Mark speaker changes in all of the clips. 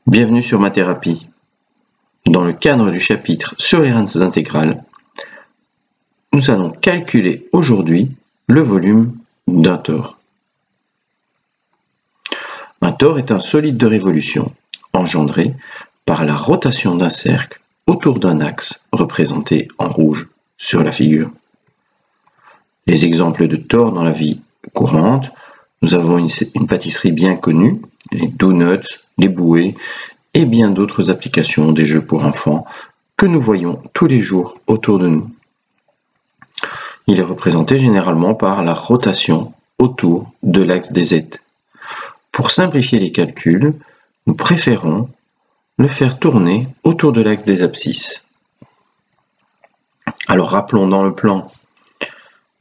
Speaker 1: Bienvenue sur Mathérapie. Dans le cadre du chapitre sur les racines intégrales, nous allons calculer aujourd'hui le volume d'un tore. Un tore est un solide de révolution engendré par la rotation d'un cercle autour d'un axe représenté en rouge sur la figure. Les exemples de tore dans la vie courante, nous avons une pâtisserie bien connue, les donuts, les bouées et bien d'autres applications des jeux pour enfants que nous voyons tous les jours autour de nous. Il est représenté généralement par la rotation autour de l'axe des Z. Pour simplifier les calculs, nous préférons le faire tourner autour de l'axe des abscisses. Alors rappelons dans le plan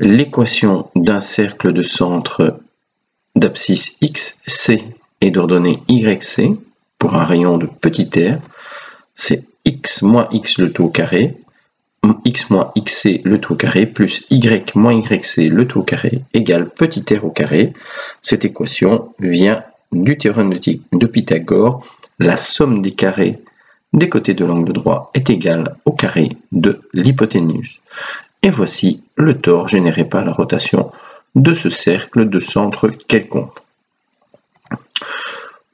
Speaker 1: l'équation d'un cercle de centre d'abscisse XC et d'ordonnée YC pour un rayon de petit r, c'est x moins x le tout au carré, x moins xc le tout au carré, plus y moins yc le tout au carré, égale petit r au carré. Cette équation vient du théorème de Pythagore. La somme des carrés des côtés de l'angle droit est égale au carré de l'hypoténuse. Et voici le tore généré par la rotation de ce cercle de centre quelconque.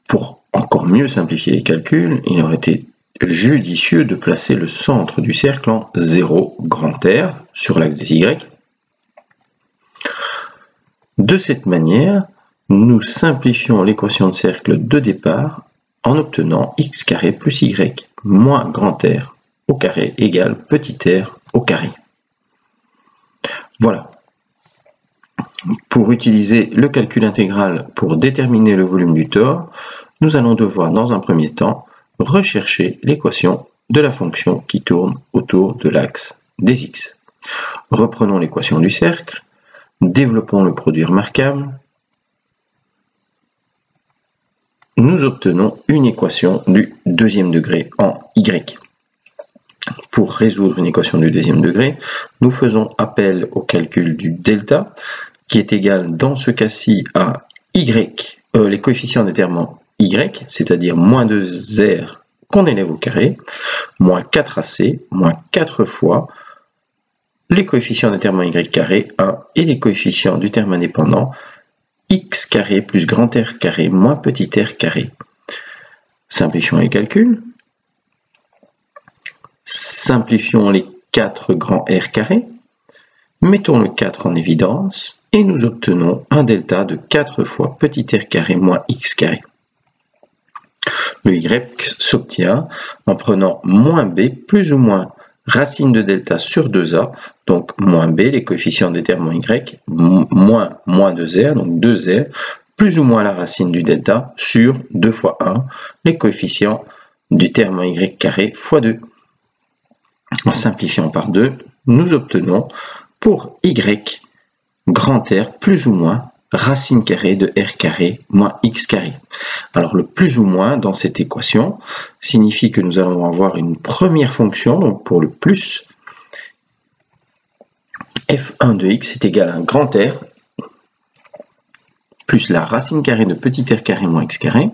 Speaker 1: Pour encore mieux simplifier les calculs, il aurait été judicieux de placer le centre du cercle en 0 grand R sur l'axe des Y. De cette manière, nous simplifions l'équation de cercle de départ en obtenant x carré plus y moins grand R au carré égale petit r au carré. Voilà. Pour utiliser le calcul intégral pour déterminer le volume du tore, nous allons devoir dans un premier temps rechercher l'équation de la fonction qui tourne autour de l'axe des x. Reprenons l'équation du cercle, développons le produit remarquable. Nous obtenons une équation du deuxième degré en y. Pour résoudre une équation du deuxième degré, nous faisons appel au calcul du delta, qui est égal dans ce cas-ci à les coefficients des termes y, c'est-à-dire moins 2r qu'on élève au carré, moins 4ac, moins 4 fois les coefficients des termes y carré, 1, et les coefficients du terme indépendant, x carré plus grand R carré moins petit r carré. Simplifions les calculs. Simplifions les 4 grands R carrés. Mettons le 4 en évidence et nous obtenons un delta de 4 fois petit r carré moins x carré. Le y s'obtient en prenant moins b plus ou moins racine de delta sur 2a, donc moins b, les coefficients des termes y, moins 2r, donc 2r, plus ou moins la racine du delta sur 2 fois 1, les coefficients du terme y carré fois 2. En simplifiant par 2, nous obtenons pour y grand R plus ou moins racine carrée de r carré moins x carré. Alors le plus ou moins dans cette équation signifie que nous allons avoir une première fonction, donc pour le plus, f1 de x est égal à un grand R plus la racine carrée de petit r carré moins x carré.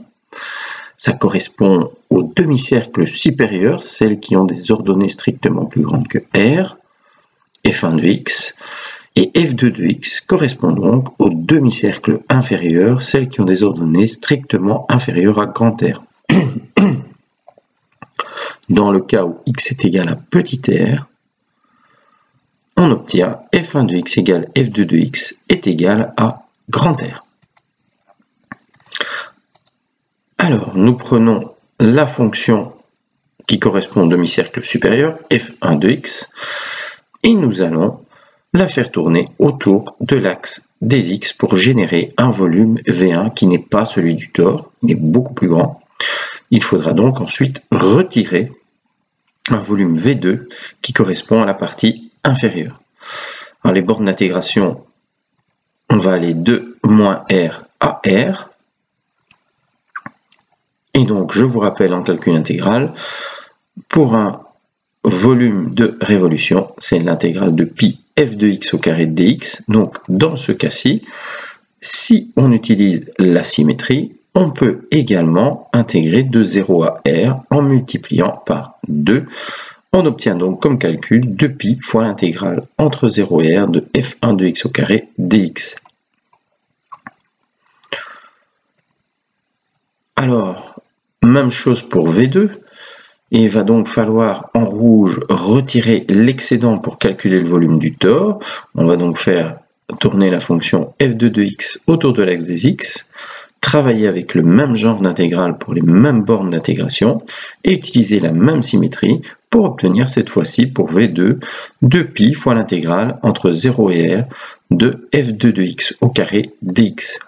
Speaker 1: Ça correspond aux demi-cercles supérieurs, celles qui ont des ordonnées strictement plus grandes que R, f1 de x, et f2 de x correspond donc aux demi-cercles inférieurs, celles qui ont des ordonnées strictement inférieures à grand R. Dans le cas où x est égal à petit r, on obtient f1 de x égale f2 de x est égal à grand R. Alors, nous prenons la fonction qui correspond au demi-cercle supérieur, f1 de x, et nous allons la faire tourner autour de l'axe des x pour générer un volume V1 qui n'est pas celui du tore, il est beaucoup plus grand. Il faudra donc ensuite retirer un volume V2 qui correspond à la partie inférieure. Alors les bornes d'intégration, on va aller de moins R à R. Et donc, je vous rappelle en calcul intégral, pour un volume de révolution, c'est l'intégrale de pi f de x au carré de dx. Donc, dans ce cas-ci, si on utilise la symétrie, on peut également intégrer de 0 à r en multipliant par 2. On obtient donc comme calcul 2π fois l'intégrale entre 0 et r de f1 de x au carré dx. Alors, même chose pour V2. Il va donc falloir en rouge retirer l'excédent pour calculer le volume du tore. On va donc faire tourner la fonction f2 de x autour de l'axe des x, travailler avec le même genre d'intégrale pour les mêmes bornes d'intégration et utiliser la même symétrie pour obtenir cette fois-ci pour V2 2π fois l'intégrale entre 0 et r de f2 de x au carré dx.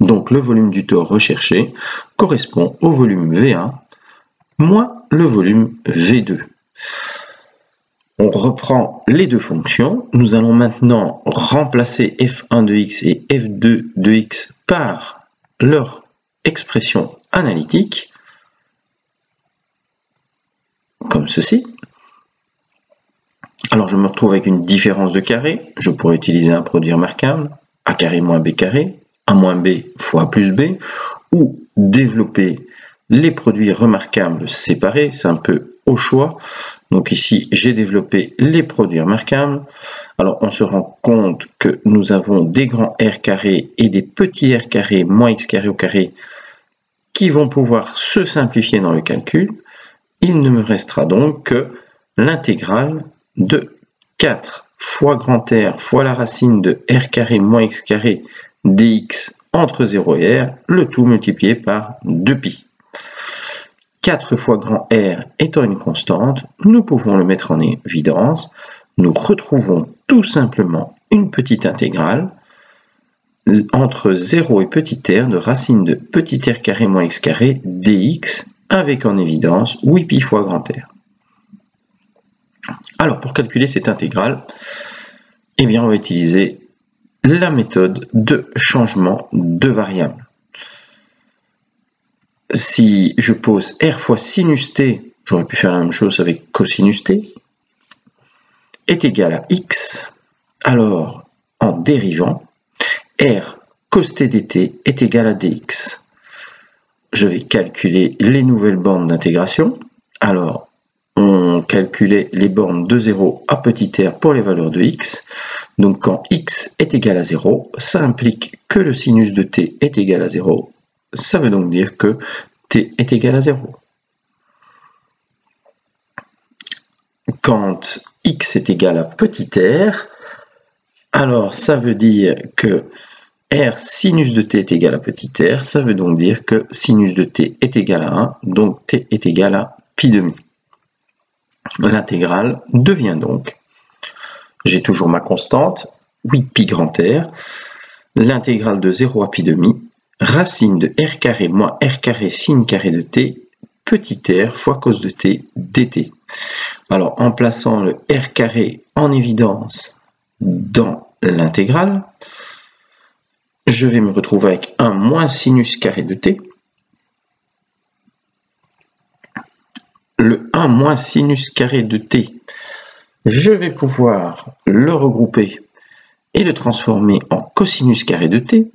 Speaker 1: Donc le volume du tore recherché correspond au volume V1 moins le volume V2. On reprend les deux fonctions. Nous allons maintenant remplacer f1 de x et f2 de x par leur expression analytique, comme ceci. Alors je me retrouve avec une différence de carré. Je pourrais utiliser un produit remarquable, a carré moins b carré, a moins b fois a plus b, ou développer les produits remarquables séparés, c'est un peu au choix. Donc ici, j'ai développé les produits remarquables. Alors on se rend compte que nous avons des grands R carrés et des petits R carrés moins X carré au carré qui vont pouvoir se simplifier dans le calcul. Il ne me restera donc que l'intégrale de 4 fois grand R fois la racine de R carré moins X carré dx entre 0 et r, le tout multiplié par 2π. 4 fois grand R étant une constante, nous pouvons le mettre en évidence. Nous retrouvons tout simplement une petite intégrale entre 0 et petit r de racine de petit r carré moins x carré dx avec en évidence 8π fois grand R. Alors pour calculer cette intégrale, eh bien on va utiliser la méthode de changement de variable. Si je pose r fois sinus t, j'aurais pu faire la même chose avec cosinus t, est égal à x, alors en dérivant, r cos t dt est égal à dx. Je vais calculer les nouvelles bornes d'intégration. Alors, on calculait les bornes de 0 à petit r pour les valeurs de x. Donc quand x est égal à 0, ça implique que le sinus de t est égal à 0. Ça veut donc dire que t est égal à 0. Quand x est égal à petit r, alors ça veut dire que r sinus de t est égal à petit r, ça veut donc dire que sinus de t est égal à 1, donc t est égal à pi demi. L'intégrale devient donc, j'ai toujours ma constante, 8π grand R, l'intégrale de 0 à pi demi, racine de r carré moins r carré sin carré de t, petit r fois cos de t dt. Alors en plaçant le r carré en évidence dans l'intégrale, je vais me retrouver avec 1 moins sinus carré de t. Le 1 moins sinus carré de t, je vais pouvoir le regrouper et le transformer en cosinus carré de t.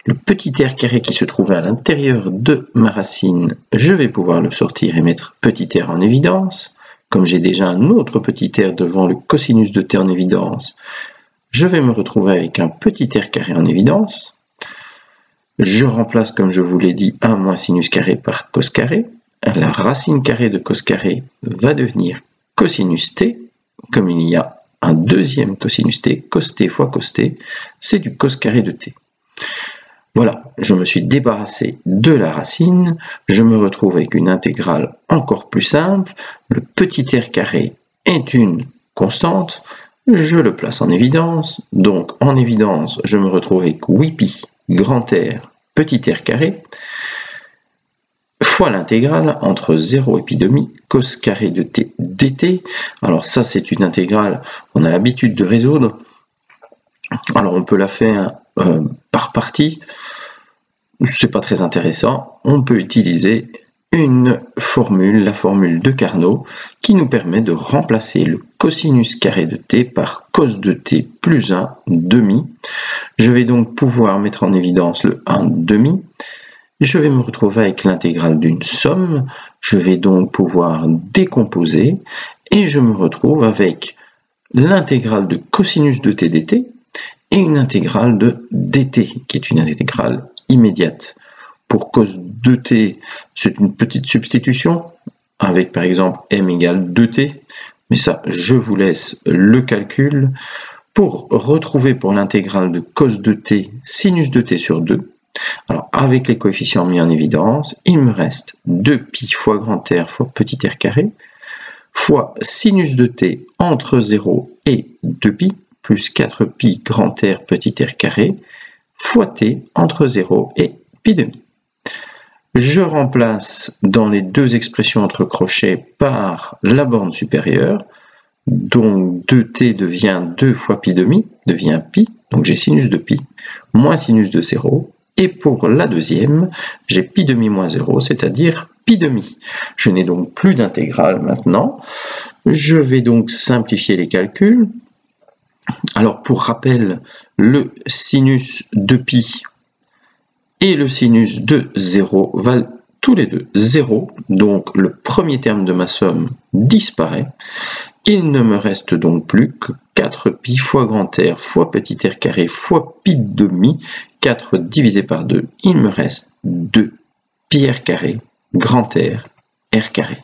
Speaker 1: Le petit r carré qui se trouvait à l'intérieur de ma racine, je vais pouvoir le sortir et mettre petit r en évidence. Comme j'ai déjà un autre petit r devant le cosinus de t en évidence, je vais me retrouver avec un petit r carré en évidence. Je remplace, comme je vous l'ai dit, 1 moins sinus carré par cos carré. La racine carrée de cos carré va devenir cosinus t, comme il y a un deuxième cosinus t, cos t fois cos t, c'est du cos carré de t. Voilà, je me suis débarrassé de la racine, je me retrouve avec une intégrale encore plus simple, le petit r carré est une constante, je le place en évidence, donc en évidence, je me retrouve avec 8π grand R petit r carré, fois l'intégrale entre 0 et pi demi cos carré de t dt. Alors ça c'est une intégrale on a l'habitude de résoudre. Alors on peut la faire par partie, c'est pas très intéressant. On peut utiliser une formule, la formule de Carnot, qui nous permet de remplacer le cosinus carré de t par cos de t plus 1 demi. Je vais donc pouvoir mettre en évidence le 1 demi. Je vais me retrouver avec l'intégrale d'une somme. Je vais donc pouvoir décomposer et je me retrouve avec l'intégrale de cosinus de t dt et une intégrale de dt, qui est une intégrale immédiate. Pour cos de t, c'est une petite substitution, avec par exemple m égale 2t, mais ça, je vous laisse le calcul. Pour retrouver pour l'intégrale de cos de t, sinus de t sur 2, alors avec les coefficients mis en évidence, il me reste 2pi fois grand R fois petit r carré, fois sinus de t entre 0 et 2pi, plus 4pi grand R petit r carré, fois t entre 0 et pi demi. Je remplace dans les deux expressions entre crochets par la borne supérieure, donc 2t devient 2 fois pi demi, devient pi, donc j'ai sinus de pi, moins sinus de 0, et pour la deuxième, j'ai pi demi moins 0, c'est-à-dire pi demi. Je n'ai donc plus d'intégrale maintenant. Je vais donc simplifier les calculs. Alors pour rappel, le sinus de pi et le sinus de 0 valent tous les deux 0, donc le premier terme de ma somme disparaît. Il ne me reste donc plus que 4pi fois grand R fois petit r carré fois pi demi, 4 divisé par 2, il me reste 2 pi r carré grand R, r carré.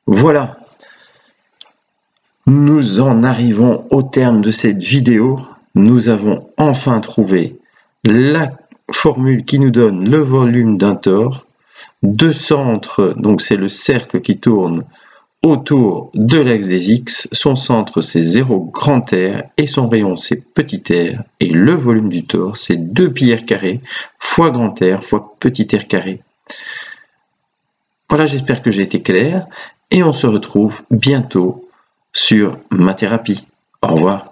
Speaker 1: Voilà, nous en arrivons au terme de cette vidéo. Nous avons enfin trouvé la formule qui nous donne le volume d'un tore. Deux centres, donc c'est le cercle qui tourne autour de l'axe des x. Son centre c'est 0 grand R et son rayon c'est petit r. Et le volume du tore c'est 2 pi r carré fois grand R fois petit r carré. Voilà, j'espère que j'ai été clair et on se retrouve bientôt sur ma thérapie. Au revoir.